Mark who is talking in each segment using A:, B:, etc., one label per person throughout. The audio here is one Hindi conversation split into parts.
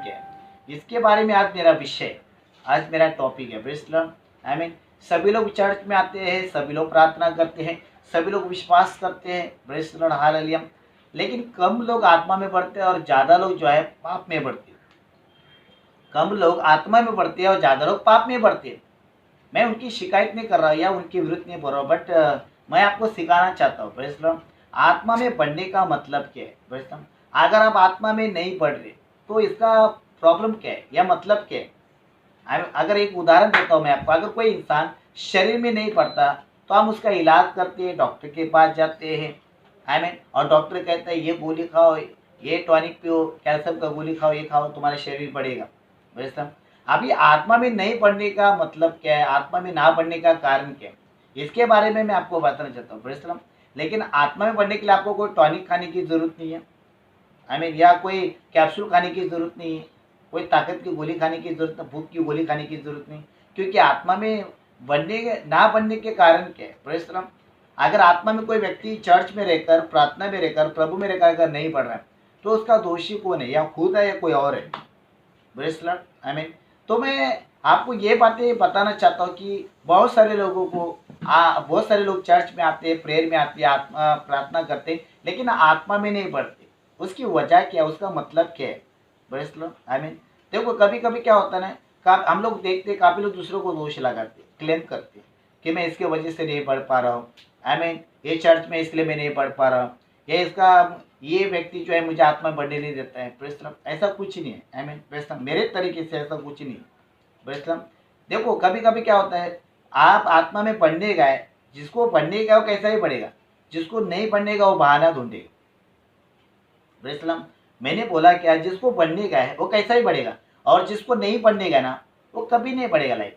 A: क्या है, इसके बारे में आज मेरा विषय, आज मेरा टॉपिक है। ब्रेसलम आई मीन सभी लोग चर्च में आते हैं, सभी लोग प्रार्थना करते हैं, सभी लोग विश्वास करते हैं। ब्रेसलम हालेलुया। लेकिन कम लोग आत्मा में बढ़ते हैं और ज़्यादा लोग जो है पाप में बढ़ते हैं। कम लोग आत्मा में बढ़ते हैं और ज़्यादा लोग पाप में बढ़ते हैं। मैं उनकी शिकायत नहीं कर रहा या उनके विरुद्ध नहीं बोल रहा हूँ, बट मैं आपको सिखाना चाहता हूँ। ब्रेसलम आत्मा में बढ़ने का मतलब क्या है। ब्रेसलम अगर आप आत्मा में नहीं बढ़ रहे तो इसका प्रॉब्लम क्या है या मतलब क्या है। अगर एक उदाहरण देता हूँ मैं आपको, अगर कोई इंसान शरीर में नहीं पड़ता तो हम उसका इलाज करते हैं, डॉक्टर के पास जाते हैं और डॉक्टर कहता है ये गोली खाओ, ये टॉनिक पियो, कैल्शियम का गोली खाओ, ये खाओ, तुम्हारा शरीर बढ़ेगा। वैसा अभी आत्मा में नहीं बढ़ने का मतलब क्या है, आत्मा में ना बढ़ने का कारण क्या है, इसके बारे में मैं आपको बताना चाहता हूँ। ब्रेसलम लेकिन आत्मा में बढ़ने के लिए आपको कोई टॉनिक खाने की जरूरत नहीं है, या कोई कैप्सूल खाने की जरूरत नहीं है, कोई ताकत की गोली खाने की जरूरत नहीं, भूख की गोली खाने की जरूरत नहीं। क्योंकि आत्मा में ना बनने के कारण क्या है। परिश्रम अगर आत्मा में कोई व्यक्ति चर्च में रहकर, प्रार्थना में रहकर, प्रभु में रहकर अगर नहीं पढ़ रहा है तो उसका दोषी कौन है, या खुद है या कोई और है। ब्रेसलर तो मैं आपको ये बातें बताना चाहता हूँ कि बहुत सारे लोगों को बहुत सारे लोग चर्च में आते हैं, प्रेयर में आते हैं, आत्मा प्रार्थना करते हैं, लेकिन आत्मा में नहीं बढ़ते। उसकी वजह क्या है, उसका मतलब क्या है। ब्रेसलर देखो कभी कभी क्या होता है ना, हम लोग देखते हैं काफ़ी लोग दूसरों को दोष लगाते, क्लेम करते कि मैं इसके वजह से नहीं पढ़ पा रहा हूँ, ये चर्च में इसलिए मैं नहीं पढ़ पा रहा हूँ, ये व्यक्ति जो है मुझे आत्मा बढ़ने नहीं देता है। ब्रेसलम ऐसा कुछ नहीं है। ब्रेसलम मेरे तरीके से ऐसा कुछ नहीं। ब्रेसलम देखो कभी कभी क्या होता है, आप आत्मा में पढ़ने गए, जिसको पढ़ने का वो कैसा ही पढ़ेगा, जिसको नहीं पढ़ने का वो बहाना ढूंढेगा। ब्रेसलम मैंने बोला क्या, जिसको पढ़ने का है वो कैसा ही पढ़ेगा, और जिसको नहीं पढ़ने का ना वो कभी नहीं पढ़ेगा लाइफ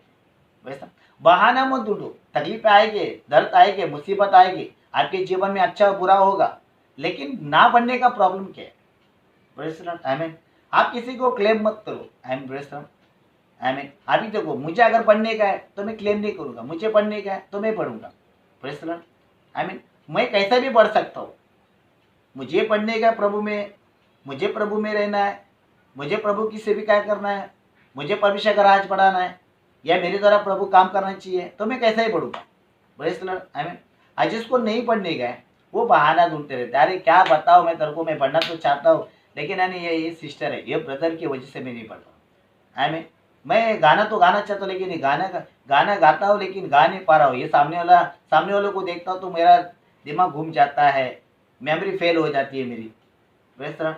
A: में। वैसा बहाना मत ढूंढो, तकलीफ आएगी, दर्द आएगी, मुसीबत आएगी, आपके जीवन में अच्छा बुरा होगा, लेकिन ना पढ़ने का प्रॉब्लम क्या है। ब्रेसलम आप किसी को क्लेम मत करो। ब्रेसलम अभी देखो मुझे अगर पढ़ने का है तो मैं क्लेम नहीं करूंगा, मुझे पढ़ने का है तो मैं पढ़ूंगा। ब्रेसलम मैं कैसा भी पढ़ सकता हूँ, मुझे पढ़ने का प्रभु में, मुझे प्रभु में रहना है, मुझे प्रभु की सेविका करना है, मुझे परमेश्वर का राज बढ़ाना है, या मेरे द्वारा प्रभु काम करना चाहिए, तो मैं कैसा ही पढ़ूंगा। ब्रेसलर जिसको नहीं पढ़ने का है वो बहाना ढूंढते रहते, अरे क्या बताओ मैं तेरे को, मैं पढ़ना तो चाहता हूँ लेकिन ये सिस्टर है, ये ब्रदर की वजह से मैं नहीं पढ़ रहा हूँ। मैं गाना तो गाना चाहता हूँ लेकिन गाना गाता हूँ लेकिन गा नहीं पा रहा हूँ। ये सामने वालों को देखता हूँ तो मेरा दिमाग घूम जाता है, मेमोरी फेल हो जाती है मेरी। वैसा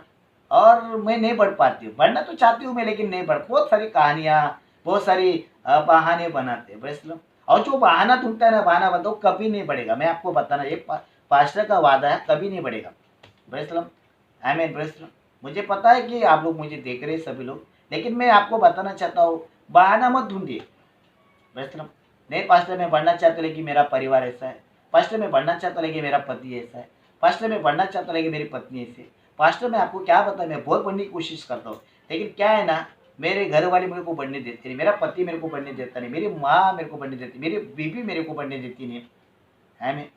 A: और मैं नहीं पढ़ पाती हूँ, पढ़ना तो चाहती हूँ मैं लेकिन नहीं पढ़, बहुत सारी कहानियाँ, बहुत सारी बहाने बनाते हैं। ब्रेसलम और जो बहाना ढूंढता है ना, बहाना बनता वो कभी नहीं बढ़ेगा। मैं आपको बताना, ये पास्टर का वादा है, कभी नहीं बढ़ेगा। ब्रेसलम ब्रेसलम मुझे पता है कि आप लोग मुझे देख रहे हैं सभी लोग, लेकिन मैं आपको बताना चाहता हूँ बहाना मत ढूंढिए। ब्रेसलम नहीं पास्टर मैं बढ़ना चाहता हूँ लेकिन मेरा परिवार ऐसा है, पास्टर मैं बढ़ना चाहता हूँ लेकिन मेरा पति ऐसा है, पास्टर मैं बढ़ना चाहता हूँ लेकिन मेरी पत्नी ऐसी है। पास्टर मैं आपको क्या बताऊँ, मैं बहुत बढ़ने की कोशिश करता हूँ लेकिन क्या है ना, मेरे घर वाले मेरे को बढ़ने देते नहीं, मेरा पति मेरे को बढ़ने देता नहीं, मेरी माँ मेरे को बढ़ने देती, मेरी बीवी मेरे को बढ़ने देती नहीं है,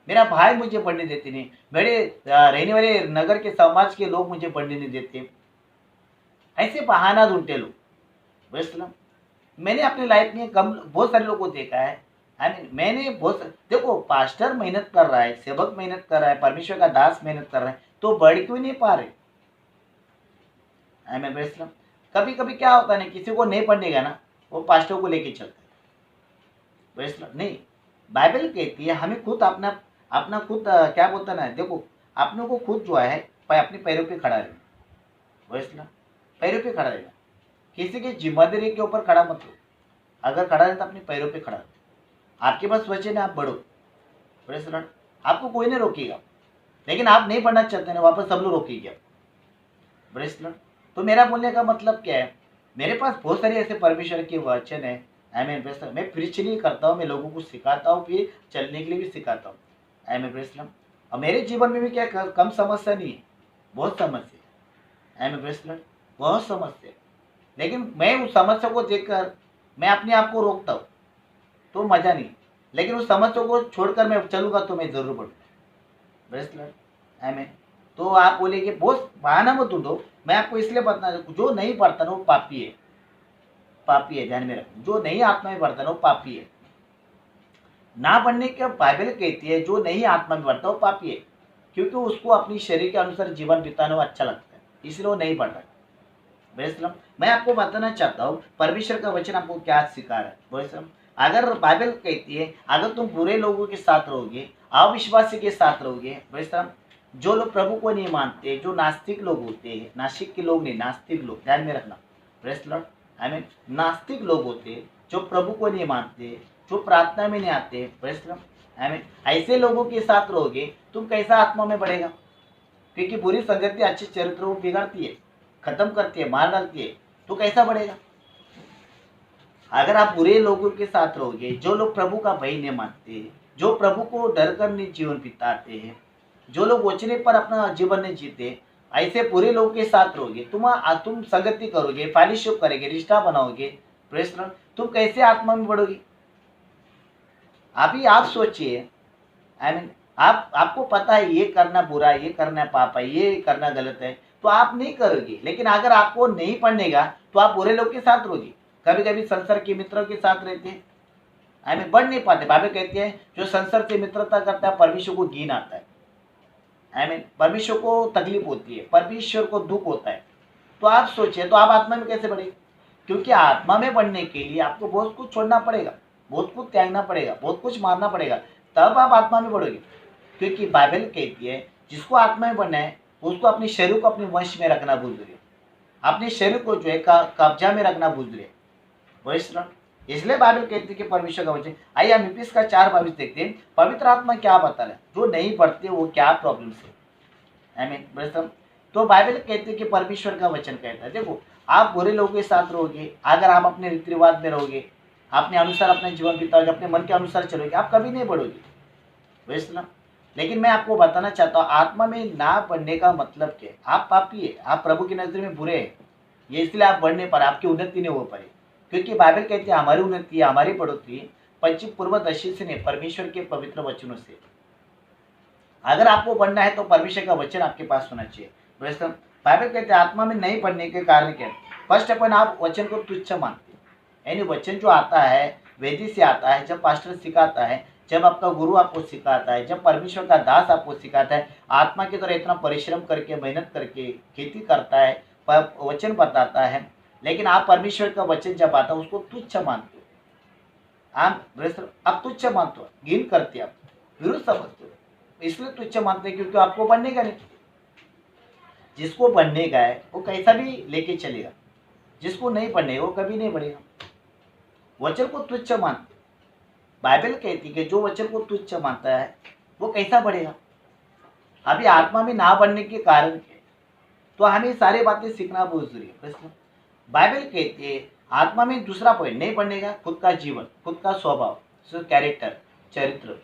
A: मेरा भाई मुझे बढ़ने देते नहीं, मेरे रहने वाले नगर के समाज के लोग मुझे बढ़ने नहीं देते। ऐसे बहाना ढूंढते लोग। ब्रेसलम मैंने अपनी लाइफ में बहुत सारे लोगों को देखा है। मैंने देखो पास्टर मेहनत कर रहा है, सेवक मेहनत कर रहा है, परमेश्वर का दास मेहनत कर रहा है, तो बढ़ क्यों नहीं पा रहे। ब्रेसलम कभी कभी क्या होता है ना, किसी को नहीं पढ़ने का ना वो पास्टर को लेके चलता है। ब्रेसलम नहीं, बाइबल कहती है हमें खुद अपना अपना खुद क्या बोलता है ना, देखो अपनों को खुद जो है अपने पैरों पे खड़ा रहना। ब्रेसलम पैरों पे खड़ा रहना, किसी की जिम्मेदारी के ऊपर खड़ा मत हो। अगर खड़ा रहता अपने पैरों पे खड़ा, आपके पास वचन है, आप बढ़ो। ब्रेसलर आपको कोई नहीं रोकेगा, लेकिन आप नहीं पढ़ना चाहते ना, वापस सब लोग रोकेंगे। ब्रेसलर तो मेरा बोलने का मतलब क्या है, मेरे पास बहुत सारे ऐसे परमेश्वर के वचन है। ब्रेसलर मैं प्रीच नहीं करता हूँ, मैं लोगों को सिखाता हूँ, फिर चलने के लिए भी सिखाता हूँ। ब्रेसलर और मेरे जीवन में भी क्या कम समस्या नहीं है, बहुत समस्या है। ब्रेसलर बहुत समस्या है, लेकिन मैं उस समस्या को देखकर मैं अपने आप को रोकता हूँ तो मज़ा नहीं, लेकिन उस समस्या को छोड़कर मैं चलूँगा तो मैं ज़रूर बढ़ूँगा। ब्रेसलर तो आप बोलेंगे बहुत बहाना मत ढूंढो, मैं आपको इसलिए बताना, जो नहीं पढ़ता ना वो पापी है, पापी है, ध्यान में रखो, जो नहीं आत्मा में बढ़ता ना वो पापी है। ना पढ़ने के बाइबल कहती है जो नहीं आत्मा में बढ़ता वो पापी है, क्योंकि उसको अपनी शरीर के अनुसार जीवन बिताना अच्छा लगता है, इसलिए वो नहीं पढ़ रहा है। वैसे मैं आपको बताना चाहता हूँ परमेश्वर का वचन आपको क्या सिखा रहा है। वैसे अगर बाइबल कहती है अगर तुम बुरे लोगों के साथ रहोगे, अविश्वासी के साथ रहोगे, वैसे जो लोग प्रभु को नहीं मानते, जो नास्तिक लोग होते हैं, नास्तिक के लोग नहीं, नास्तिक लोग, ध्यान में रखना, प्रेस लॉर्ड, आई मीन नास्तिक लोग होते हैं जो प्रभु को नहीं मानते, जो प्रार्थना में नहीं आते, प्रेस लॉर्ड, आई मीन ऐसे लोगों के साथ रहोगे तुम कैसा आत्मा में बढ़ेगा, क्योंकि बुरी संगति अच्छे चरित्र को बिगाड़ती है, खत्म करती है, मार डालती है, तो कैसा बढ़ेगा। अगर आप बुरे लोगों के साथ रहोगे, जो लोग प्रभु का भय नहीं मानते, जो प्रभु को डर कर नहीं जीवन बिताते हैं, जो लोग वचने पर अपना जीवन नहीं जीते, ऐसे बुरे लोगों के साथ रहोगे, तुम संगति करोगे, फेलोशिप करोगे, रिश्ता बनाओगे, प्रेस लॉर्ड, तुम कैसे आत्मा में बढ़ोगे। अभी आप सोचिए, आई मीन आपको पता है ये करना बुरा है, ये करना पाप है, ये करना गलत है, तो आप नहीं करोगे। लेकिन अगर आपको नहीं पढ़नेगा तो आप बुरे लोग के साथ रहोगे। कभी कभी संसार के मित्रों के साथ रहते हैं, आई मीन बढ़ नहीं पाते। बाइबल कहती है जो संसार से मित्रता करता है परमेश्वर को घिन आता है, आई मीन परमेश्वर को तकलीफ होती है, परमेश्वर को दुख होता है। तो आप सोचिए तो आप आत्मा में कैसे बढ़ेंगे, क्योंकि आत्मा में बढ़ने के लिए आपको बहुत कुछ छोड़ना पड़ेगा, बहुत कुछ त्यागना पड़ेगा, बहुत कुछ मारना पड़ेगा, तब आप आत्मा में बढ़ोगे। क्योंकि बाइबल कहती है जिसको आत्मा में बढ़ना है उसको अपने शरीर को अपने वश में रखना भूल रहे, अपने शरीर को जो है कब्जा में रखना भूल रहे, वैष्णव। इसलिए बाइबल कहती है कि परमेश्वर का वचन, आइए हम इफिस का 4:22 देखते हैं, पवित्र आत्मा क्या बता रहा है, जो नहीं पढ़ते वो क्या प्रॉब्लम है, आई मीन वैष्णव। तो बाइबल कहती है कि परमेश्वर का वचन कहता है, देखो आप बुरे लोगों के साथ रहोगे, अगर आप अपने रीति रिवाज में रहोगे, अपने अनुसार अपने जीवन बिताओगे, अपने मन के अनुसार चलोगे, आप कभी नहीं बढ़ोगे, वैष्णव। लेकिन मैं आपको बताना चाहता हूँ आत्मा में ना बढ़ने का मतलब क्या है, आप पापी है, आप प्रभु की नजर में बुरे हैं, ये इसलिए आप बढ़ने पर आपकी उन्नति नहीं हो पाई। क्योंकि बाइबल कहती है हमारी उन्नति, हमारी बढ़ोतरी पश्चिम पूर्व दक्षिण से नहीं, परमेश्वर के पवित्र वचनों से। अगर आपको बढ़ना है तो परमेश्वर का वचन आपके पास होना चाहिए। वैसे बाइबल कहते हैं आत्मा में नहीं बढ़ने के कारण क्या है, फर्स्ट अपन आप वचन को तुच्छ मानते हैं, यानी वचन जो आता है वेदी से आता है, जब पास्टर सिखाता है, जब आपका गुरु आपको सिखाता है, जब परमेश्वर का दास आपको सिखाता है, आत्मा की तरह इतना परिश्रम करके मेहनत करके खेती करता है, वचन बताता है, लेकिन आप परमेश्वर का वचन जब आता है उसको तुच्छ मानते हो, आप तुच्छ मानते हो, घिन करते आप, विरुद्ध समझते हो, इसलिए तुच्छ मानते हैं क्योंकि आपको बनने का नहीं। जिसको बनने का है वो कैसा भी लेके चलेगा, जिसको नहीं बनने वो कभी नहीं बढ़ेगा। वचन को तुच्छ मानते, बाइबल कहती है कि जो वचन को तुच्छ मानता है वो कैसा बढ़ेगा। अभी आत्मा में ना बढ़ने के कारण क्या है, तो हमें सारी बातें सीखना बहुत जरूरी है। प्रश्न बाइबल कहती है आत्मा में दूसरा पॉइंट नहीं बढ़ने का, खुद का जीवन, खुद का स्वभाव, कैरेक्टर, चरित्र,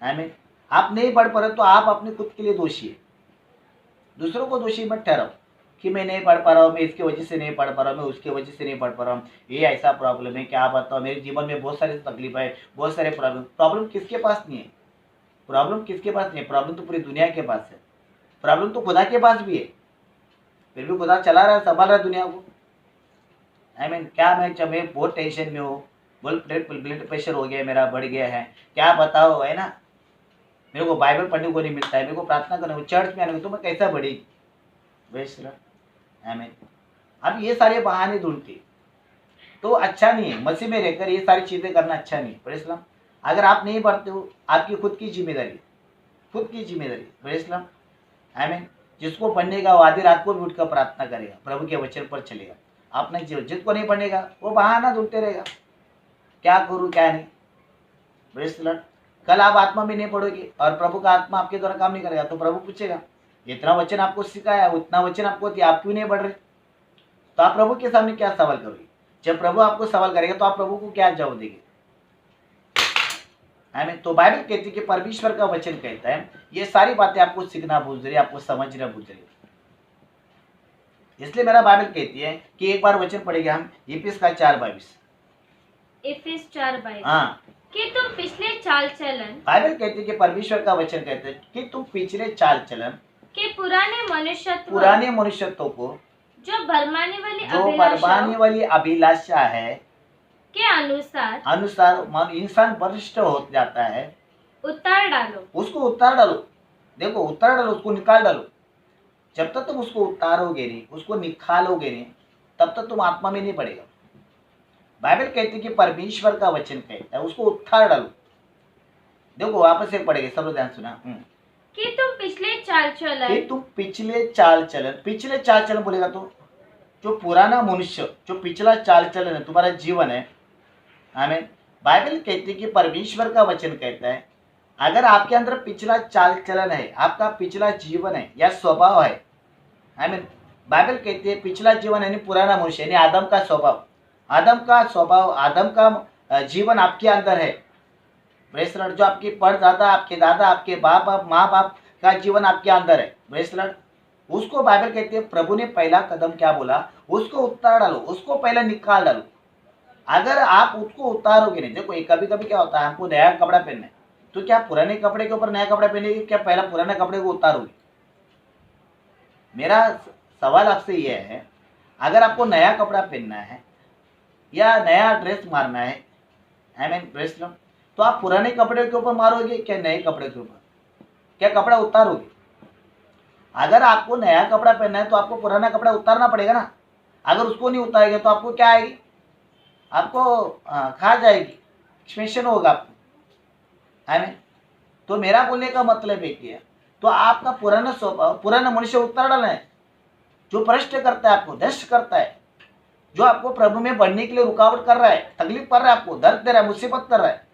A: आई मीन आप नहीं बढ़ पा रहे तो आप अपने खुद के लिए दोषी है, दूसरों को दोषी मत ठहराओ कि मैं नहीं पढ़ पा रहा हूँ, मैं इसकी वजह से नहीं पढ़ पा रहा हूँ, मैं उसकी वजह से नहीं पढ़ पा रहा हूँ, ये ऐसा प्रॉब्लम है, क्या बताओ मेरे जीवन में बहुत सारी तकलीफ है, बहुत सारे प्रॉब्लम किसके पास नहीं है, प्रॉब्लम किसके पास नहीं है, प्रॉब्लम तो पूरी दुनिया के पास है, प्रॉब्लम तो खुदा के पास भी है, फिर भी खुदा चला रहा है, संभाल रहा है दुनिया को। आई मीन क्या मैं बहुत टेंशन में हूँ, ब्लड प्रेशर हो गया मेरा, बढ़ गया है, क्या बताओ, है ना, मेरे को बाइबल पढ़ने को नहीं मिलता है, मेरे को प्रार्थना करने को, चर्च में आने को, तो मैं कैसा बढ़ेगी, वैसे आई मीन अब ये सारे बहाने ढूंढते तो अच्छा नहीं है। मसीह में रहकर ये सारी चीज़ें करना अच्छा नहीं है। प्रेम अगर आप नहीं बढ़ते हो आपकी खुद की जिम्मेदारी, खुद की जिम्मेदारी। प्रेम आई मीन जिसको पढ़ने का वो आधी रात को भी उठकर प्रार्थना करेगा, प्रभु के वचन पर चलेगा, अपना जीवन। जिसको नहीं पढ़ेगा वो बहाना ढूंढते रहेगा, क्या करूँ क्या नहीं। प्रेम कल आप आत्मा में नहीं पढ़ोगे और प्रभु का आत्मा आपके द्वारा काम नहीं करेगा तो प्रभु पूछेगा जितना वचन आपको सिखाया उतना वचन आपको दिया, आप क्यों नहीं बढ़ रहे। तो आप प्रभु के सामने क्या सवाल करोगे, जब प्रभु आपको सवाल करेगा तो आप प्रभु को क्या जवाब देंगे। आई मीन तो बाइबल कहती है कि परमेश्वर का वचन कहता है ये सारी बातें आपको सीखना भूल रही, आपको समझना भूल रही। इसलिए मेरा बाइबल कहती है कि एक बार वचन पढ़ेंगे हम इफिस का 4:22।
B: इफिस 4:22।
A: हाँ
B: कि तुम पिछले चाल चलन,
A: बाइबल कहती है कि परमेश्वर का वचन कहता है कि तुम पिछले चाल चलन
B: कि
A: पुराने मनुष्यत्व को
B: जो भरमाने वाली
A: जो बरबाने वाली अभिलाषा है
B: के अनुसार
A: अनुसार इंसान वरिष्ठ हो जाता है,
B: उतार डालो।
A: उसको उतार डालो। देखो, उतार डालो, उसको निकाल डालो। जब तक तुम उसको उतारोगे नहीं, उसको निकालोगे नहीं, तब तक तुम आत्मा में नहीं पड़ेगा। बाइबल कहती है कि परमेश्वर का वचन कहता है उसको उतार डालो। देखो वापस से पढ़ेंगे, सब लोग ध्यान सुना।
B: कि तुम पिछले चाल चलन
A: बोलेगा तो जो पुराना मनुष्य, जो पिछला चाल चलन है, तुम्हारा जीवन है। आमीन। बाइबल कहती है कि परमेश्वर का वचन कहता है अगर आपके अंदर पिछला चाल चलन है, आपका पिछला जीवन है या स्वभाव है, आमीन। बाइबल कहती है पिछला जीवन यानी पुराना मनुष्य यानी आदम का स्वभाव, आदम का जीवन आपके अंदर है। Praise Lord. जो आपके परदादा, आपके दादा, आपके बाप माँ बाप का जीवन आपके अंदर है। Praise Lord. उसको बाइबल कहती है प्रभु ने पहला कदम क्या बोला, उसको उतार डालो, उसको पहले निकाल डालो। अगर आप उसको उतारोगे नहीं, देखो कभी कभी क्या होता है, हमको नया कपड़ा पहनना है तो क्या पुराने कपड़े के ऊपर नया कपड़ा पहनेंगे, क्या पहला पुराने कपड़े को उतारोगे? मेरा सवाल आपसे यह है, अगर आपको नया कपड़ा पहनना है या नया ड्रेस मारना है, आमीन, प्रेज़ लॉर्ड, तो आप पुराने कपड़े के ऊपर मारोगे क्या नए कपड़े के ऊपर? क्या कपड़ा उतारोगे? अगर आपको नया कपड़ा पहनना है तो आपको पुराना कपड़ा उतारना पड़ेगा ना। अगर उसको नहीं उतारेंगे तो आपको क्या आएगी? आपको खा जाएगी, एक्सपेंशन होगा आपको, आमीन। तो मेरा बोलने का मतलब एक ही है, तो आपका पुराना स्वभाव, पुराना मनुष्य उतार डालना है, जो भ्रष्ट करता है, आपको नष्ट करता है, जो आपको प्रभु में बढ़ने के लिए रुकावट कर रहा है, तकलीफ कर रहा है, आपको दर्द दे रहा है, मुसीबत कर रहा है,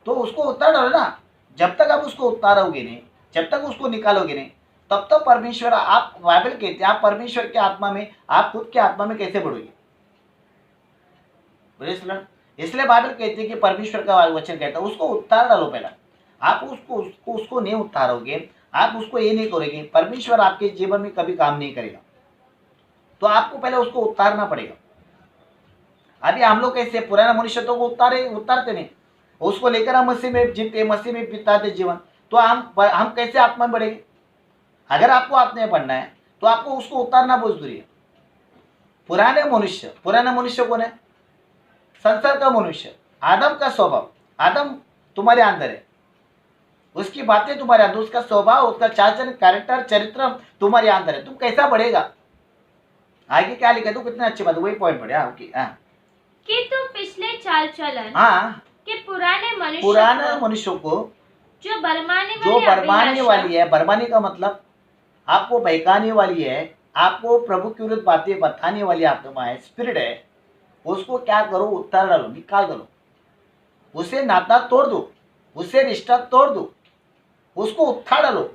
A: तो उसको उतार डालो ना। जब तक आप उसको उतारोगे नहीं, जब तक उसको निकालोगे नहीं, तब तक परमेश्वर, आप बाइबल कहते हैं आप परमेश्वर की आत्मा में, आप खुद की आत्मा में कैसे बढ़ोगे? इसलिए बाइबल कहती है कि परमेश्वर का वचन कहता है उसको उतार डालो पहला। आप उसको नहीं उतारोगे, आप उसको ये नहीं करोगे, परमेश्वर आपके जीवन में कभी काम नहीं करेगा। तो आपको पहले उसको उतारना पड़ेगा। अभी हम लोग कैसे पुराना मनुष्यत्व को उतारते नहीं, उसको लेकर हम मसीह में जीते, मसीह में बिताते जीवन, तो हम कैसे आत्मा में बढ़ेंगे? अगर आपको आत्मा में बढ़ना है तो आपको उसको उतारना बहुत जरूरी है। पुराना मनुष्य कौन है? संसार का मनुष्य, आदम का स्वभाव। आदम तुम्हारे अंदर है, उसकी बातें तुम्हारे अंदर, उसका स्वभाव, उसका चाचन, कैरेक्टर, चरित्र तुम्हारे अंदर है। तुम कैसा बढ़ेगा? आगे क्या लिखा? तो कितने अच्छी बात, वही पॉइंट पढ़े।
B: कि तुम पिछले चाल चलन कि
A: पुराने मनुष्य को
B: जो बरमाने
A: वाली है, बरमाने का मतलब आपको बहकाने वाली है, आपको प्रभु की विरुद्ध बातें बताने वाली आत्मा है, स्पिरिट है, उसको क्या करो? उतार डालो, निकाल दो, उसे नाता तोड़ दो, उससे रिश्ता तोड़ दो, उसको उतार डालो,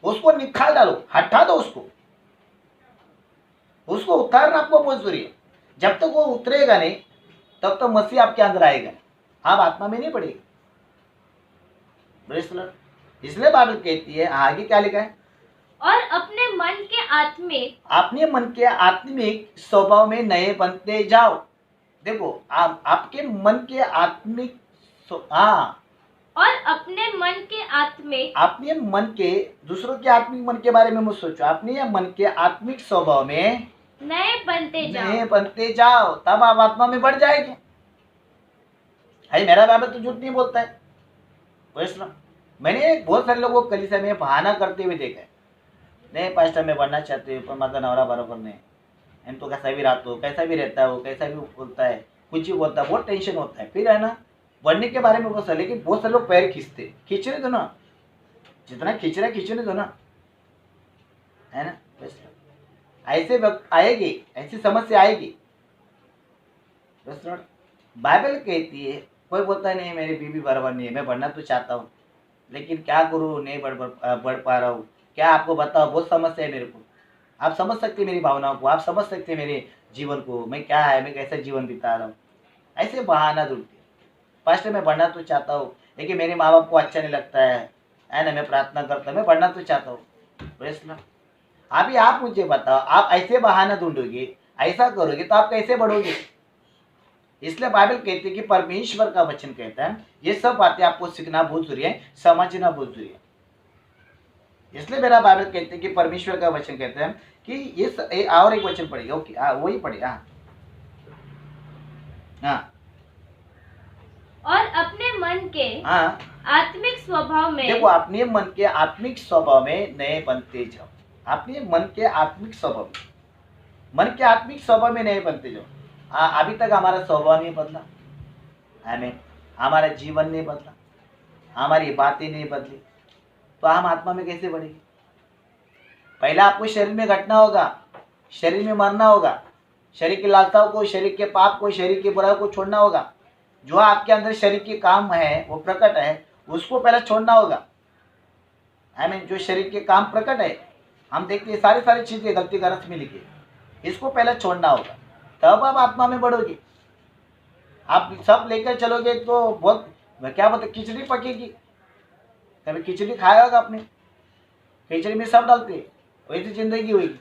A: उसको निकाल डालो, हटा दो उसको उतारना आपको बहुत जरूरी है। जब तक वो उतरेगा नहीं तब तक मसीह आपके अंदर आएगा, आप आत्मा में नहीं पड़ेगी। इसलिए बाइबल कहती है, आगे क्या लिखा है?
B: और अपने मन के
A: आत्मिक स्वभाव में नए बनते जाओ। देखो आपके मन के आत्मिक
B: और अपने मन के
A: दूसरों के आत्मिक मन के बारे में मत सोचो, अपने मन के आत्मिक स्वभाव में
B: नए
A: बनते जाओ, तब आप आत्मा में बढ़ जाएंगे। मेरा बाइबल तो झूठ नहीं बोलता है। मैंने बहुत सारे लोगों को कलीसिया में बहाना करते हुए देखा है, नहीं पास्टर मैं बढ़ना चाहते हो पर मतलब नवरा बराबर नहीं, इन तो कैसा भी रात हो, कैसा भी रहता है, वो कैसा भी बोलता है, कुछ भी बोलता है, बहुत टेंशन होता है, फिर है ना बढ़ने के बारे में बहुत सारे, लेकिन बहुत सारे लोग पैर खींचने दो ना, जितना खींच रहा है खींचने दो ना, है ना। ऐसे वक्त आएगी, ऐसी समस्या आएगी। बाइबल कहती है, कोई बोलता नहीं मेरी बीवी बराबर नहीं है, मैं बढ़ना तो चाहता हूँ लेकिन क्या करूँ, नहीं बढ़ पा रहा हूँ। क्या आपको बताओ, बहुत समस्या है मेरे को। आप समझ सकते मेरी भावनाओं को, आप समझ सकते मेरे जीवन को, मैं क्या है, मैं कैसा जीवन बिता रहा हूँ। ऐसे बहाना ढूंढते, पास्टर मैं बढ़ना तो चाहता हूँ लेकिन मेरे माँ बाप को अच्छा नहीं लगता है ना, मैं प्रार्थना करता हूँ, मैं बढ़ना तो चाहता हूँ। अभी आप मुझे बताओ, आप ऐसे बहाना ढूंढोगे, ऐसा करोगे तो आप कैसे बढ़ोगे? इसलिए बाइबल कहती है कि परमेश्वर का वचन कहता है ये सब बातें आपको सीखना बहुत जरूरी है, समझना बहुत जरूरी है। इसलिए मेरा बाइबल कहते हैं कि परमेश्वर का वचन कहते हैं कि ये और एक वचन पढ़ेगा। ओके, वही पढ़े। हाँ हाँ
B: और अपने मन के
A: हाँ,
B: आत्मिक स्वभाव में
A: देखो अपने मन के आत्मिक स्वभाव में नए बनते जाओ। अपने मन के आत्मिक स्वभाव में, मन के आत्मिक स्वभाव में नए बनते जाओ। अभी तक हमारा स्वभाव नहीं बदला, हमें हमारा जीवन नहीं बदला, हमारी बातें नहीं बदली, तो हम आत्मा में कैसे बढ़ेंगे? पहला आपको शरीर में घटना होगा, शरीर में मरना होगा, शरीर की लालसाओं को, शरीर के पाप को, शरीर की बुराई को छोड़ना होगा। जो आपके अंदर शरीर के काम है वो प्रकट है, उसको पहले छोड़ना होगा। जो शरीर के काम प्रकट है, हम देखते हैं सारी चीजें गलती का रस में लिखी, इसको पहले छोड़ना होगा, तब आप आत्मा में बढ़ोगे। आप सब लेकर चलोगे तो बहुत क्या बोलते, खिचड़ी पकेगी। कभी खिचड़ी खाया होगा आपने, खिचड़ी में सब डालते हैं, वैसी जिंदगी होगी।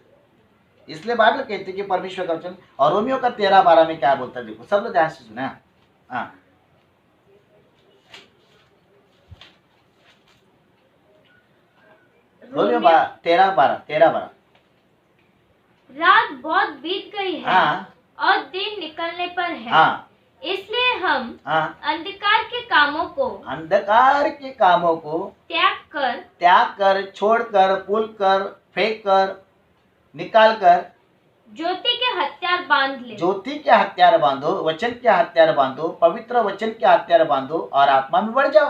A: इसलिए बाइबल कहती है कि परमेश्वर का वचन, और रोमियो का 13:12 में क्या बोलता है, देखो सब लोग ध्यान से सुना। हाँ रोमियो 13:12।
B: रात बहुत बीत गई है
A: हाँ
B: और दिन निकलने पर है।
A: हाँ
B: इसलिए हम
A: हाँ,
B: अंधकार के कामों को त्याग कर,
A: छोड़कर, पुल कर, फेंक कर, निकाल कर
B: ज्योति के हथियार बांध ले।
A: ज्योति के हथियार बांधो, वचन के हथियार बांधो, पवित्र वचन के हथियार बांधो और आत्मा में बढ़ जाओ।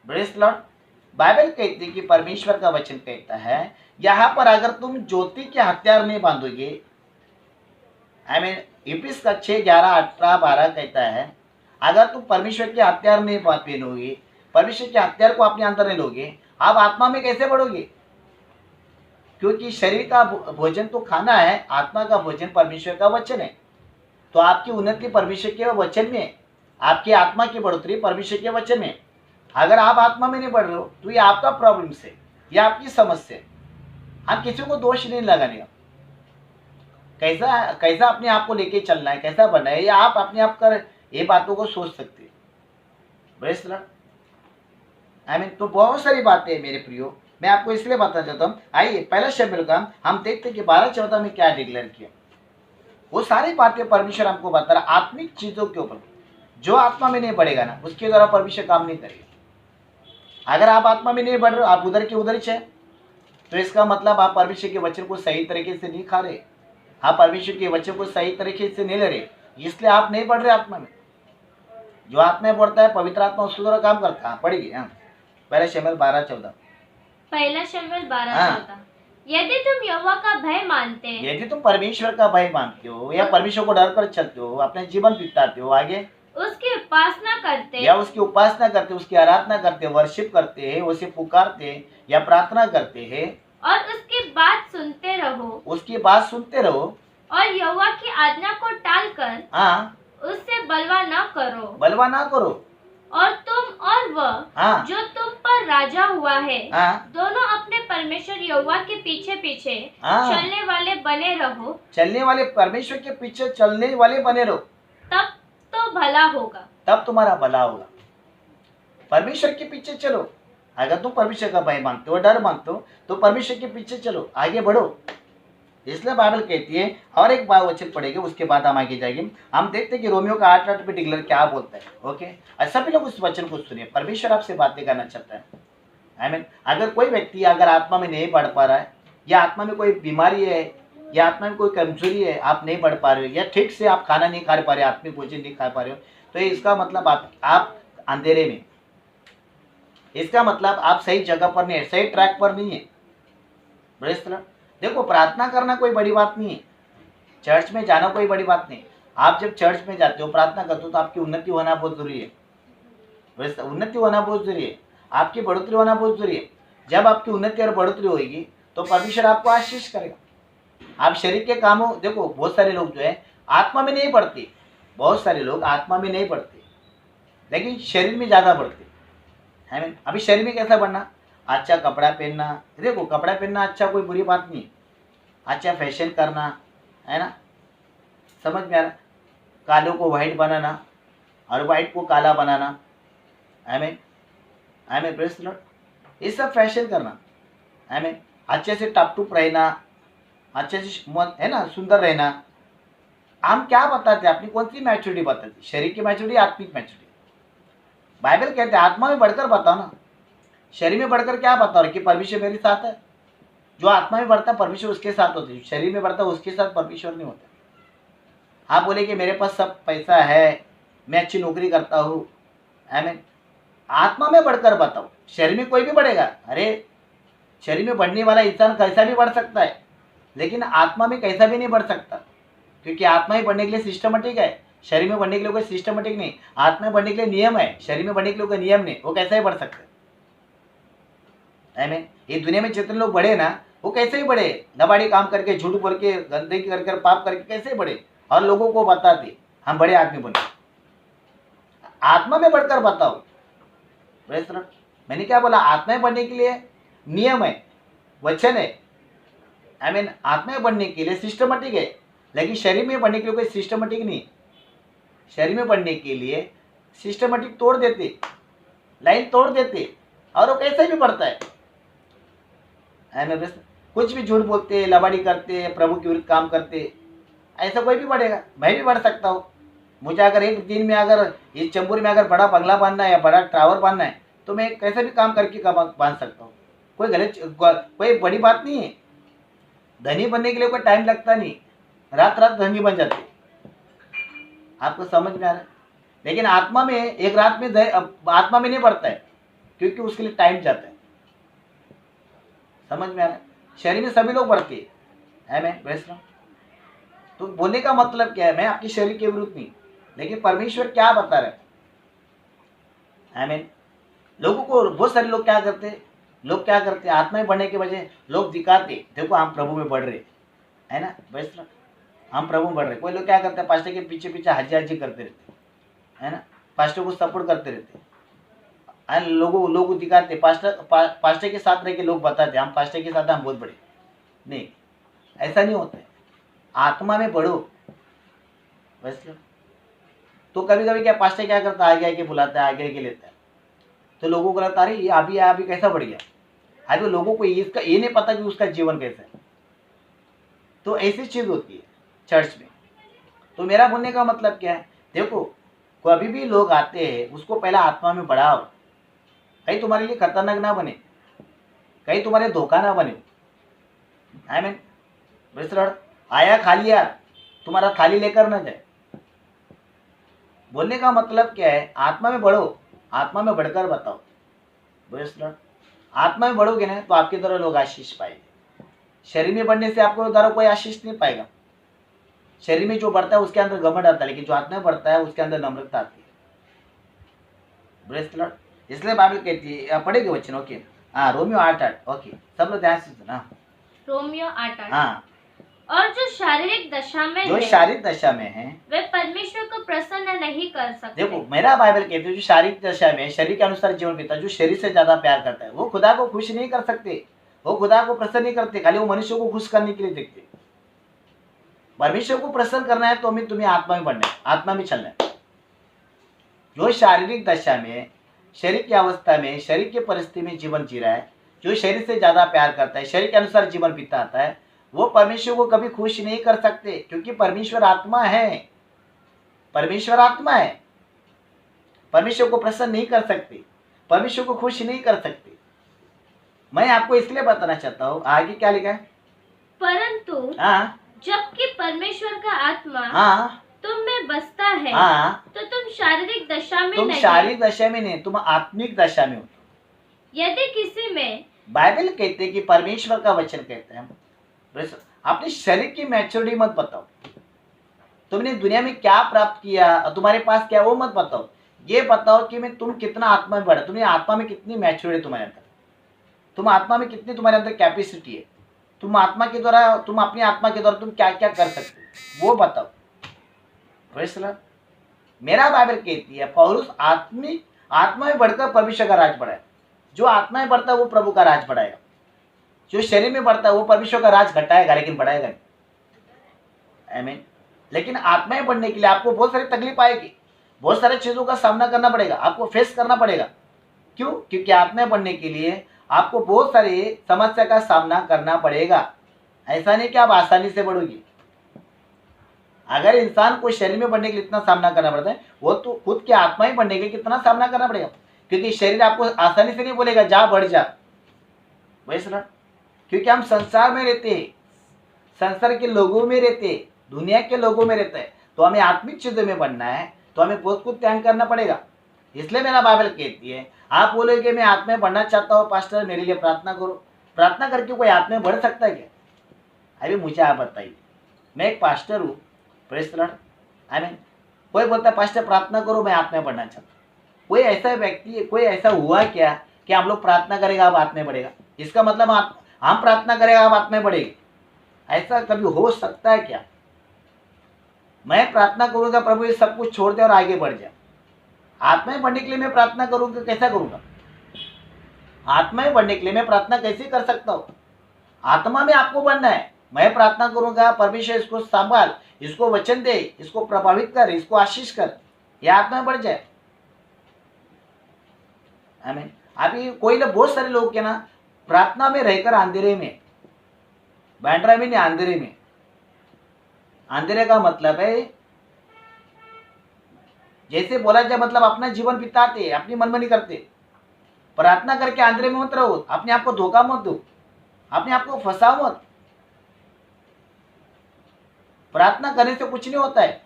A: Praise the Lord. बाइबल कहती है कि परमेश्वर का वचन कहता है, यहाँ पर अगर तुम ज्योति के हथियार नहीं बांधोगे, इफिस का 6, 11, 18, 12 कहता है, अगर तुम परमेश्वर के हथियार नहीं पहनोगे, परमेश्वर के हथियार को अपने अंदर नहीं लोगे, आप आत्मा में कैसे बढ़ोगे? क्योंकि शरीर का भोजन तो खाना है, आत्मा का भोजन परमेश्वर का वचन है। तो आपकी उन्नति परमेश्वर के वचन में, आपकी आत्मा की बढ़ोतरी परमेश्वर के वचन में। अगर आप आत्मा में नहीं बढ़ रहे हो तो ये आपका प्रॉब्लम से, ये आपकी समस्या है। हम किसी को दोष नहीं लगाने का, कैसा अपने आप को लेके चलना है, कैसा बनना है, ये आप अपने आप कर ये बातों को सोच सकते हैं। Praise the Lord. तो बहुत सारी बातें हैं मेरे प्रियो, मैं आपको इसलिए बताना चाहता हूँ। आइए पहला शब्द का हम देखते हैं कि 12-14 में क्या डिक्लेयर किया। वो सारी बातें परमेश्वर हमको बता रहा आत्मिक चीजों के ऊपर। जो आत्मा में नहीं बढ़ेगा ना, उसके द्वारा परमेश्वर काम नहीं करेगा। अगर आप आत्मा में नहीं बढ़ रहे हो, आप उधर के उधर ही है, तो इसका मतलब आप परमेश्वर के वचन को सही तरीके से नहीं खा रहे, आप परमेश्वर के वचन को सही तरीके से नहीं ले रहे, इसलिए आप नहीं बढ़ रहे आत्मा में। जो आत्मा में बढ़ता है, पवित्र आत्मा उसके द्वारा काम करता है। पढ़िए पहला शमूएल 12-14।
B: पहला शमूएल 12-14। यदि तुम यहोवा का भय मानते,
A: यदि तुम परमेश्वर का भय मानते हो या परमेश्वर को डर कर चलते हो, अपने जीवन बिताते हो, आगे
B: उसकी उपासना करते
A: उसकी आराधना करते, वर्शिप करते हैं, उसे पुकारते या प्रार्थना करते हैं,
B: और उसकी बात सुनते रहो, और यहोवा की आज्ञा को टालकर उससे बलवा ना करो, और तुम और वह जो तुम पर राजा हुआ है, दोनों अपने परमेश्वर यहोवा के पीछे चलने वाले बने रहो।
A: परमेश्वर के पीछे चलने वाले बने रहो,
B: तब तो भला होगा,
A: तब तुम्हारा भला होगा। परमेश्वर के पीछे चलो। अगर तुम परमेश्वर का भय मानते हो, डर मानते हो, तो परमेश्वर के पीछे चलो, आगे बढ़ो। इसलिए बाइबल कहती है, और एक बार वचन पढ़ेंगे, उसके बाद हम आगे जाएंगे। हम देखते हैं कि रोमियो का 8:8 पे डिक्लेयर क्या बोलता है। ओके, और सभी लोग उस वचन को सुनिए। परमेश्वर आपसे बातें करना चाहता है। अगर कोई व्यक्ति अगर आत्मा में नहीं बढ़ पा रहा है, या आत्मा में कोई बीमारी है, या आत्मा में कोई कमजोरी है, आप नहीं बढ़ पा रहे हो, या ठीक से आप खाना नहीं खा पा रहे, आत्मिक भोजन नहीं खा पा रहे हो, तो इसका मतलब आप अंधेरे में, इसका मतलब आप सही जगह पर नहीं है, सही ट्रैक पर नहीं है। Praise the Lord. देखो, प्रार्थना करना कोई बड़ी बात नहीं है, चर्च में जाना कोई बड़ी बात नहीं। आप जब चर्च में जाते हो, प्रार्थना करते हो, तो आपकी उन्नति होना बहुत जरूरी है। उन्नति होना बहुत जरूरी है, आपकी बढ़ोतरी होना बहुत जरूरी है। जब आपकी उन्नति और बढ़ोतरी होगी तो परमेश्वर आपको आशीष करेगा। आप शरीर के कामों, देखो बहुत सारे लोग जो है आत्मा में नहीं बढ़ते, बहुत सारे लोग आत्मा में नहीं बढ़ते, लेकिन शरीर में ज़्यादा बढ़ते हैं। अभी शरीर में कैसा बढ़ना, अच्छा कपड़ा पहनना। देखो, कपड़ा पहनना अच्छा कोई बुरी बात नहीं, अच्छा फैशन करना है ना, समझ में आ रहा। कालों को वाइट बनाना और वाइट को काला बनाना। Praise the Lord. ये सब फैशन करना, आई मीन अच्छे से टप टुप रहना, अच्छे से है ना, सुंदर रहना। हम क्या बताते हैं, अपनी कौन सी मैच्योरिटी बताते, शरीर की मैच्योरिटी, आत्मिक मैच्योरिटी। बाइबल कहते हैं आत्मा में बढ़कर बताओ ना, शरीर में बढ़कर क्या बताओ कि परमेश्वर मेरे साथ है। जो आत्मा में बढ़ता है परमेश्वर उसके साथ होते हैं, शरीर में बढ़ता है उसके साथ परमेश्वर नहीं होता। आप बोले कि मेरे पास सब पैसा है, मैं अच्छी नौकरी करता हूँ, आई मीन आत्मा में बढ़कर बताओ, शरीर में कोई भी बढ़ेगा। अरे शरीर में बढ़ने वाला इंसान कैसा भी बढ़ सकता है, लेकिन आत्मा में कैसा भी नहीं बढ़ सकता, क्योंकि आत्मा ही बढ़ने के लिए सिस्टमेटिक है, शरीर में बढ़ने के लिए कोई सिस्टमेटिक नहीं। आत्मा में बढ़ने के लिए नियम है, शरीर में बढ़ने के लिए कोई नियम नहीं। वो कैसे ही बढ़ सकते, आई मीन ये दुनिया में जितने लोग बढ़े ना, वो कैसे ही बढ़े, दबाड़ी काम करके, झूठ बोल के, गंदगी कर कर, पाप करके कैसे बढ़े, और लोगों को बताते हम बड़े आदमी बने। आत्मा में बढ़कर बताओ। मैंने क्या बोला, आत्मा में बढ़ने के लिए नियम है, वचन है, आई मीन आत्मा में बढ़ने के लिए सिस्टमेटिक है, लेकिन शरीर में बढ़ने के लिए कोई सिस्टमेटिक नहीं। शरीर में बढ़ने के लिए सिस्टमेटिक तोड़ देते, लाइन तोड़ देते, और वो कैसे भी बढ़ता है। कुछ भी झूठ बोलते, लबाड़ी करते, प्रभु के विरुद्ध काम करते, ऐसा कोई भी बढ़ेगा। मैं भी बढ़ सकता हूँ। मुझे अगर एक दिन में, अगर इस चंबूर में अगर बड़ा बंगला बांधना है या बड़ा टावर बांधना है, तो मैं कैसे भी काम करके बांध सकता हूँ। कोई गलत, कोई बड़ी बात नहीं है। धनी बनने के लिए कोई टाइम लगता नहीं, रात रात धनी बन जाते। आपको समझ में आ रहा है। लेकिन आत्मा में एक रात में आत्मा में नहीं बढ़ता है, क्योंकि उसके लिए टाइम जाता है। समझ में आ रहा है। शरीर में सभी लोग बढ़ते है, मैं वैसा। तो बोलने का मतलब क्या है, मैं आपके शरीर के विरुद्ध नहीं, लेकिन परमेश्वर क्या बता रहे हैं। आई मीन लोगों को, बहुत सारे लोग क्या करते हैं, आत्मा में बढ़ने के वजह लोग दिखाते, देखो हम प्रभु में बढ़ रहे, है ना, वैसा हम प्रभु में बढ़ रहे। कोई लोग क्या करते हैं, पास्टर के पीछे पीछे हाजी करते रहते, है ना, पास्टर को सपोर्ट करते रहते, लोगों दिखाते, पास्टर के साथ रह के लोग बताते हम पास्टर के साथ हम बहुत बड़े। नहीं, ऐसा नहीं होता है। आत्मा में बढ़ो वैसे। तो कभी कभी क्या पास्टर क्या करता है, आगे आगे बुलाता है, आगे आगे लेता है, तो लोगों को लगता है ये अभी कैसा बढ़ गया। अभी लोगों को इसका ये नहीं पता कि उसका जीवन कैसा है। तो ऐसी चीज होती है चर्च में। तो मेरा बोलने का मतलब क्या है, देखो कभी भी लोग आते हैं, उसको पहला आत्मा में बढ़ाओ, कहीं तुम्हारे लिए खतरनाक ना बने, कहीं तुम्हारे धोखा ना बने। आई मीन मिस्टर आया खा लिया, तुम्हारा थाली लेकर ना जाए। बोलने का मतलब क्या है, आत्मा में बढ़ो, आत्मा में बढ़कर बताओ। मिस्टर आत्मा में बढ़ोगे ना, तो आपकी तरह लोग आशीष पाएंगे। शरीर में बढ़ने से आपको तरह कोई आशीष नहीं पाएगा। शरीर में जो बढ़ता है उसके अंदर घमंड आता है, लेकिन जो आत्मा में बढ़ता है उसके अंदर नम्रता आती है। इसलिए बाइबल कहती है, पढ़ेगे वचन, ओके। हाँ, रोमियो 8:8, ओके, सब लोग ध्यान से सुना।
B: रोमियो 8:8।
A: हाँ,
B: और जो शारीरिक दशा में है, वे परमेश्वर को प्रसन्न नहीं कर सकते।
A: देखो मेरा बाइबल कहते हैं, जो शारीरिक दशा में, शरीर के अनुसार जीवन बीता, जो शरीर से ज्यादा प्यार करता है, वो खुदा को खुश नहीं कर सकते, वो खुदा को प्रसन्न नहीं करते, खाली वो मनुष्य को खुश करने के लिए देखते। परमेश्वर को प्रसन्न करना है तो तुम्हें आत्मा में बढ़ना है, आत्मा में चलना है। जो शारीरिक दशा में, शरीर की अवस्था में, शरीर की परिस्थिति में जीवन जी रहा है, जो शरीर से ज्यादा प्यार करता है, शरीर के अनुसार जीवन बिताता है, वो परमेश्वर को कभी खुश नहीं कर सकते, क्योंकि परमेश्वर आत्मा है। परमेश्वर आत्मा है, परमेश्वर को प्रसन्न नहीं कर सकते, परमेश्वर को खुश नहीं कर सकते। मैं आपको इसलिए बताना चाहता हूँ, आगे क्या लिखा है,
B: परंतु जबकि परमेश्वर का आत्मा तुम में बसता है, तो तुम शारीरिक दशा में नहीं,
A: शारीरिक दशा में नहीं, तुम आत्मिक दशा में हो।
B: यदि किसी में,
A: बाइबल कहते हैं कि परमेश्वर का वचन कहते हैं, अपने शरीर की मैच्योरिटी मत बताओ, तुमने दुनिया में क्या प्राप्त किया, तुम्हारे पास क्या, वो मत बताओ। ये बताओ कि मैं तुम कितना आत्मा में बढ़ा, तुम्हें आत्मा में कितनी मैच्योरिटी तुम्हारे अंदर, तुम आत्मा में कितनी तुम्हारे अंदर कैपेसिटी है, तुम आत्मा के द्वारा, तुम अपनी आत्मा के द्वारा तुम क्या क्या कर सकते हो, वो बताओ। मेरा बाइबल कहती है, पौलुस आत्मा में बढ़कर परमेश्वर का राज बढ़ाए। जो आत्मा में बढ़ता है वो प्रभु का राज बढ़ाएगा, जो शरीर में बढ़ता है वो परमेश्वर का राज घटाएगा, लेकिन बढ़ाएगा नहीं। आमीन। लेकिन आत्मा में बढ़ने के लिए आपको बहुत सारी तकलीफ आएगी, बहुत सारी चीजों का सामना करना पड़ेगा, आपको फेस करना पड़ेगा। क्यों? क्योंकि आत्मा में बढ़ने के लिए आपको बहुत सारी समस्या का सामना करना पड़ेगा। ऐसा नहीं कि आप आसानी से बढ़ोगी। अगर इंसान को शरीर में बढ़ने के लिए इतना सामना करना पड़ता है, वो तो खुद के आत्मा ही बढ़ने के लिए कितना सामना करना पड़ेगा। क्योंकि शरीर आपको आसानी से नहीं बोलेगा जा बढ़ जा, वैसे ना, क्योंकि हम संसार में रहते हैं, संसार के लोगों में रहते हैं, दुनिया के लोगों में रहते हैं। तो हमें आत्मिक चीजों में बढ़ना है तो हमें बहुत कुछ त्याग करना पड़ेगा। इसलिए मेरा बाइबल कहती है, आप बोलोगे मैं आत्मा में बढ़ना चाहता हूँ पास्टर, मेरे लिए प्रार्थना करो। प्रार्थना करके कोई आत्मा में बढ़ सकता है क्या? अभी मुझे आप बताइए, मैं एक पास्टर हूँ, प्रेज़ द लॉर्ड, आमीन। कोई बोलता है पास्टर प्रार्थना करो, मैं आत्मा में बढ़ना चाहता हूँ। कोई ऐसा व्यक्ति, कोई ऐसा हुआ क्या कि हम लोग प्रार्थना करेगा आप आत्मा में बढ़ेगा? इसका मतलब हम प्रार्थना करेगा आप आत्मा में बढ़ेगी? ऐसा कभी हो सकता है क्या? मैं प्रार्थना करूंगा प्रभु ये सब कुछ छोड़ दे और आगे बढ़ जा। आत्मा में बढ़ने के लिए मैं प्रार्थना करूंगा, कैसा करूंगा? आत्मा में बढ़ने के लिए मैं प्रार्थना कैसे कर सकता हूँ? आत्मा में आपको बढ़ना है। मैं प्रार्थना करूंगा परमेश्वर इसको संभाल, इसको वचन दे, इसको प्रभावित कर, इसको आशीष कर, यह आत्मा में बढ़ जाए। आमीन। अभी कोई लोग, बहुत सारे लोग के ना प्रार्थना में रहकर अंधेरे में, बैंड्रा में नहीं, अंधेरे में। अंधेरे का मतलब है जैसे बोला जाए, मतलब अपना जीवन बिताते, अपनी मनमानी करते। प्रार्थना करके अंधेरे में मत रहो, अपने आप को धोखा मत दो, अपने आप को फंसाओ मत। प्रार्थना करने से कुछ नहीं होता है।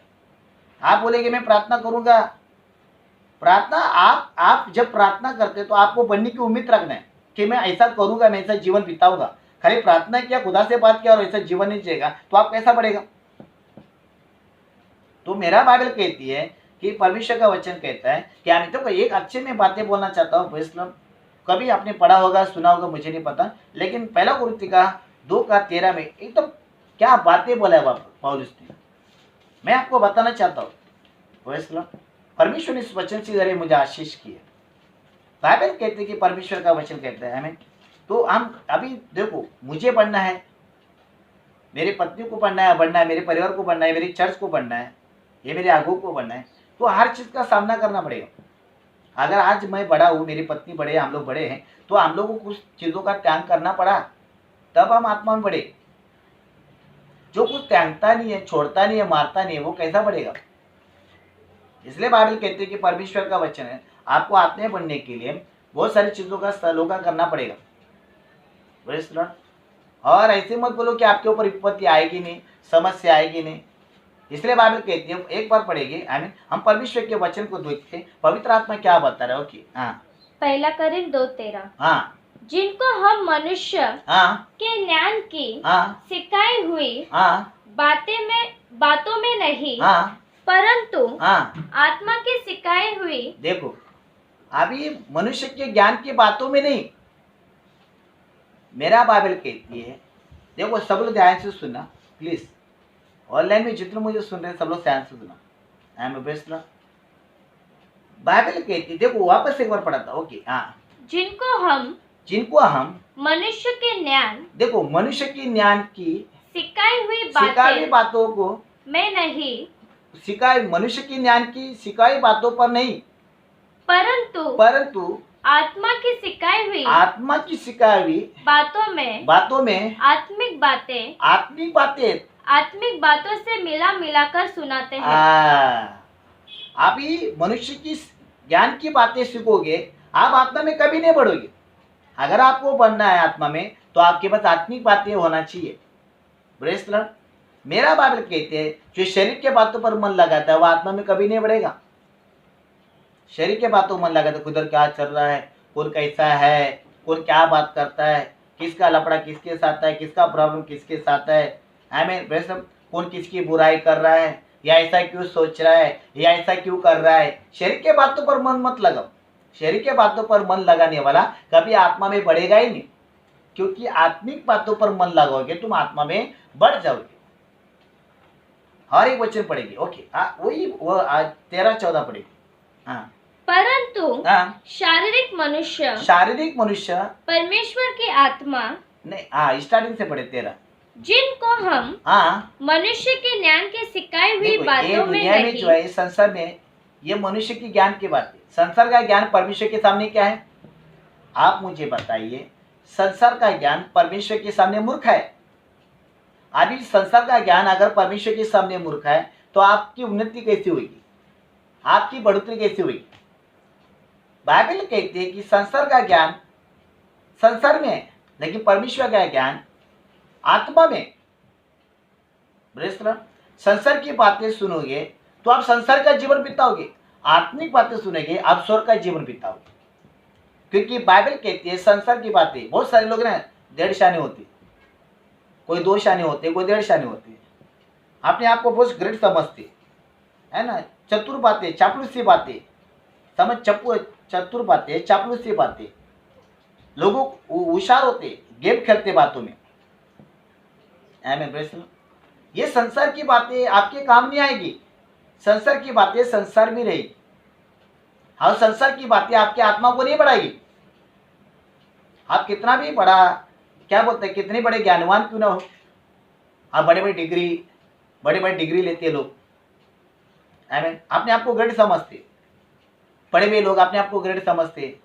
A: आप बोलेंगे मैं प्रार्थना करूंगा, प्रार्थना आप जब प्रार्थना करते तो आपको बनने की उम्मीद रखना है कि मैं ऐसा करूंगा, मैं ऐसा जीवन बिताऊंगा। खाली प्रार्थना किया, खुदा से बात किया और ऐसा जीवन नहीं जिएगा तो आप कैसा बढ़ेगा? तो मेरा बाइबल कहती है कि परमेश्वर का वचन कहता है कि हम तो एक अच्छे में बातें बोलना चाहता हूँ। कभी आपने पढ़ा होगा, सुना होगा, मुझे नहीं पता, लेकिन पहला कुरिन्थियों 2:13 में एकदम तो क्या बातें बोला है पौलुस ने, मैं आपको बताना चाहता हूँ। परमेश्वर ने इस वचन से जरिए मुझे आशीष की है। बाइबल कहते हैं कि परमेश्वर का वचन कहता है हमें, तो हम अभी देखो, मुझे बढ़ना है, मेरी पत्नी को बढ़ना है, मेरे परिवार को बढ़ना है, मेरी चर्च को बढ़ना है, ये मेरे आगू को बढ़ना है, तो हर चीज का सामना करना पड़ेगा। अगर आज मैं बड़ा हूँ, मेरी पत्नी बड़े, हम लोग बड़े हैं, तो हम लोगों को कुछ चीजों का त्याग करना पड़ा, तब हम आत्मा में बढ़े। जो कुछ त्यागता नहीं है, छोड़ता नहीं है, मारता नहीं है, वो कैसा बढ़ेगा? इसलिए बाइबल कहते हैं कि परमेश्वर का वचन है, आपको आत्मा में बढ़ने के लिए बहुत सारी चीजों का सलोका करना पड़ेगा। और ऐसे मत बोलो कि आपके ऊपर विपत्ति आएगी नहीं, समस्या आएगी नहीं। इसलिए बाइबल कहती है, एक बार पढ़ेगी, आमीन, हम परमेश्वर के वचन को देखते, पवित्र आत्मा क्या बता रहा है कि
B: पहला करीब 2:13, जिनको हम मनुष्य के ज्ञान की सिखाई हुई बातों में नहीं, परंतु आत्मा की सिखाई हुई।
A: देखो, अभी मनुष्य के ज्ञान की बातों में नहीं, मेरा बाइबल कहती है, देखो सब लोग ध्यान से सुनना प्लीज, ऑनलाइन में जितने मुझे सुन रहे हैं सब लोग ध्यान से सुना। आई एम बेस्ट ना, बाइबल कहती है, देखो वापस एक बार पढ़ा था, ओके। जिनको हम
B: मनुष्य के ज्ञान,
A: देखो मनुष्य की ज्ञान की
B: सिखाई हुई
A: बातों को
B: मैं नहीं,
A: मनुष्य की ज्ञान की सिखाई बातों पर नहीं, परंतु
B: आत्मा की सिखाई हुई
A: बातों में
B: आत्मिक बातों से मिलाकर सुनाते हैं।
A: आप ही मनुष्य की ज्ञान की बातें सीखोगे, आप आत्मा में कभी नहीं बढ़ोगे। अगर आपको बढ़ना है आत्मा में, तो आपके पास आत्मिक बातें होना चाहिए। Praise the Lord. मेरा बाइबल कहते हैं, जो शरीर के बातों पर मन लगाता है वो आत्मा में कभी नहीं बढ़ेगा। शरीर के बातों मन लगाता है, उधर क्या चल रहा है, कौन कैसा है, कौन क्या बात करता है, किसका लफड़ा किसके साथ है, किसका प्रॉब्लम किसके साथ है, कौन किसकी बुराई कर रहा है, या ऐसा क्यों सोच रहा है, या ऐसा क्यों कर रहा है। शरीर के बातों पर मन मत लगाओ। शरीर के बातों पर मन लगाने वाला कभी आत्मा में बढ़ेगा ही नहीं, क्योंकि आत्मिक बातों पर मन लगाओगे तुम आत्मा में बढ़ जाओगे। हर एक वचन पढ़ेगी, ओके। वही वो 13-14 पढ़ेगी।
B: परंतु शारीरिक मनुष्य परमेश्वर की आत्मा
A: नहीं, स्टार्टिंग से पढ़े 13,
B: जिनको हम मनुष्य के ज्ञान की सिखाई हुई बातों में नहीं,
A: जो है संसार में ये मनुष्य की ज्ञान की बात है। संसार का ज्ञान परमेश्वर के सामने क्या है? आप मुझे बताइए, संसार का ज्ञान परमेश्वर के सामने मूर्ख है। अभी संसार का ज्ञान अगर परमेश्वर के सामने मूर्ख है तो आपकी उन्नति कैसी होगी, आपकी बढ़ोतरी कैसी होगी। बाइबल कहती है कि संसार का ज्ञान संसार में है, लेकिन परमेश्वर का ज्ञान आत्मा में। संसार की बातें सुनोगे तो आप संसार का जीवन बिताओगे, आत्मिक बातें सुनेंगे आप स्वर्ग का जीवन बिताओगे। क्योंकि बाइबल कहती है संसार की बातें, बहुत सारे लोग ना 1.5 शाने होते, कोई 2 शाने होते, कोई 1.5 शाने होते, अपने आप को बहुत ग्रेट समझते है ना। चतुर बातें, चापलूसी बातें, समझ चतुर बातें, चापलूसी बातें, लोगों होशियार होते, गेम खेलते बातों में। ये संसार की बातें आपके काम नहीं आएगी। संसार की बातें संसार में रहेगी, और संसार की बातें आपके आत्मा को नहीं बढ़ाएगी। आप कितना भी बड़ा, क्या बोलते हैं, कितने बड़े ज्ञानवान क्यों ना हो, आप बड़े बड़े डिग्री लेते लोग, अपने आप को ग्रेट समझते, पढ़े हुए लोग अपने आप को ग्रेट समझते।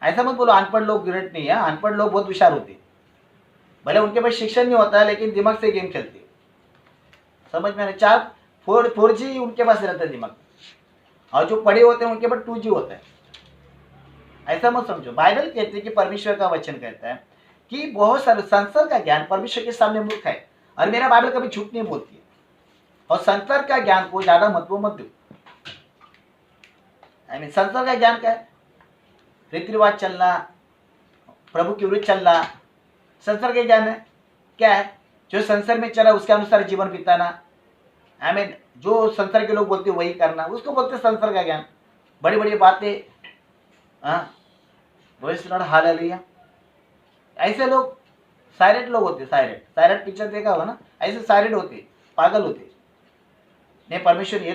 A: ऐसा मत बोलो अनपढ़ लोग ग्रेट नहीं है, अनपढ़ लोग बहुत होशियार होते, भले उनके पास शिक्षण नहीं होता है लेकिन दिमाग से गेम खेलते। समझ में 4G उनके पास रहता है दिमाग, और जो पढ़े होते हैं उनके पास 2G होता है। ऐसा मत समझो। बाइबल कहती है कि परमेश्वर का वचन कहता है कि बहुत सारे संसार का ज्ञान परमेश्वर के सामने मूर्ख है, और मेरा बाइबल कभी झूठ नहीं बोलती है। और संसार का ज्ञान को ज्यादा महत्व मत दो। संसार का ज्ञान क्या है? रीति रिवाज चलना, प्रभु के विरुद्ध चलना, संसार के ज्ञान है। क्या है? जो संसार में चला उसके अनुसार जीवन बिताना। जो संसार के लोग बोलते वही करना, उसको बोलते संसार का ज्ञान। बड़ी बड़ी बातें, हालेलुया। ऐसे लोग साइलेंट लोग होते, साइलेंट पिक्चर देखा होगा ना, ऐसे साइलेंट होते, पागल होते। नहीं, परमेश्वर ये